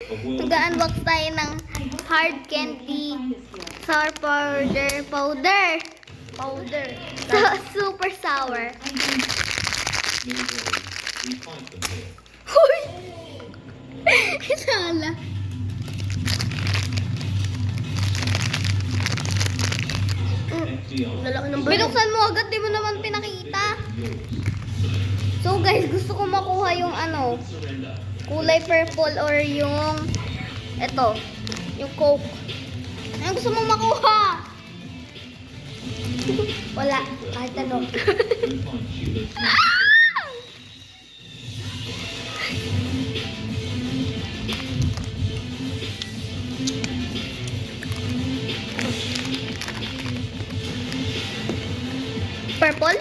Nag-unbox tayo ng hard candy sour powder. So, super sour. Huy! Sala. Binuksan mo agad, di mo naman pinakita. So guys, gusto ko makuha yung kulay purple or yung yung Coke. Ano gusto mong makuha? Wala, kahit ano. Purple?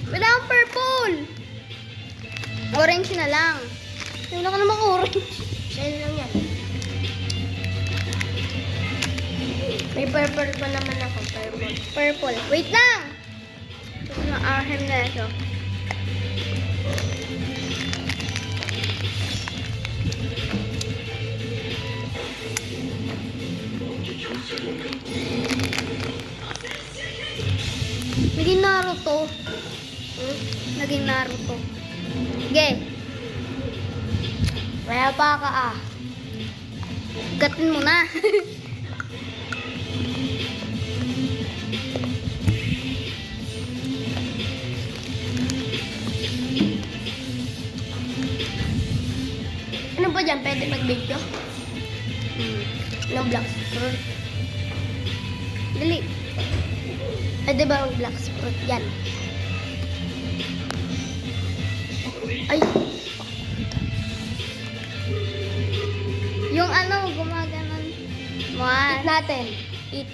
Wala akong purple. Orange na lang. Wala ka namang orange. Sa'yo lang yan. May purple pa naman ako. Purple. Wait lang! Ito na ahem na ito. Naging Naruto. Naging Naruto. Sige. Kaya pa ka Gatin mo na. Ano ba dyan? Pwede mag-video? Ng black fruit. Dali. Pwede ba ang black fruit? Yan. Ay! Yung gumaganon. Eat natin. Eat.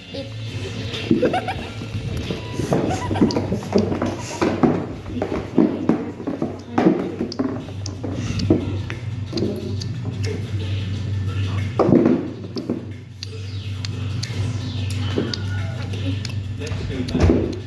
Let's go back.